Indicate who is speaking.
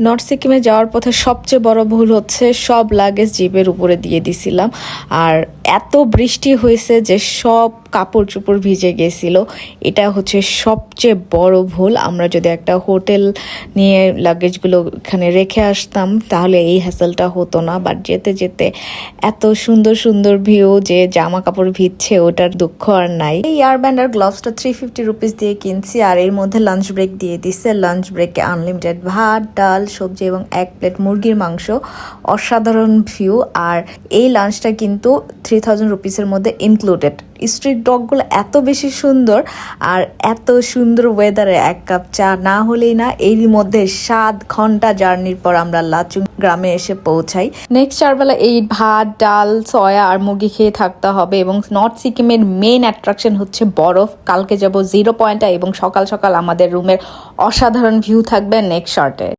Speaker 1: North সিকিমে যাওয়ার পথে সবচেয়ে বড় ভুল হচ্ছে সব লাগেজ জিপের উপরে দিয়ে দিছিলাম। আর এত বৃষ্টি হয়েছে যে সব কাপড় চোপড় ভিজে গেছিল। এটা হচ্ছে সবচেয়ে বড় ভুল। আমরা যদি একটা হোটেল নিয়ে লাগেজগুলো এখানে রেখে আসতাম তাহলে এই হ্যাসেলটা হতো না। বাট যেতে যেতে এত সুন্দর সুন্দর ভিউ যে জামা কাপড় ভিজছে ওটার দুঃখ আর নাই। এই ইয়ারব্যান্ড আর গ্লাভসটা 350 রুপিস দিয়ে কিনছি। আর এর মধ্যে লাঞ্চ ব্রেক দিয়ে দিছে। লাঞ্চ ব্রেকে আনলিমিটেড ভাত, ডাল, সবজি এবং 1 প্লেট মুরগির মাংস। অসাধারণ ভিউ। আর এই লাঞ্চটা কিন্তু 3000 রুপিসের মধ্যে ইনক্লুডেড। স্ট্রিট ডগগুলো এত বেশি সুন্দর আর এত সুন্দর ওয়েদারে 1 কাপ চা না হলেই না। এরই মধ্যে 7 ঘন্টা জার্নির পর আমরা লাচুং গ্রামে এসে পৌঁছাই। নেক্সট 4 বেলা এই ভাত, ডাল, সয়া আর মুরগি খেয়ে থাকতে হবে। এবং নর্থ সিকিমের মেইন অ্যাট্রাকশন হচ্ছে বরফ। কালকে যাব 0 পয়েন্টে এবং সকাল সকাল আমাদের রুমের অসাধারণ ভিউ থাকবে নেক্সট শর্টে।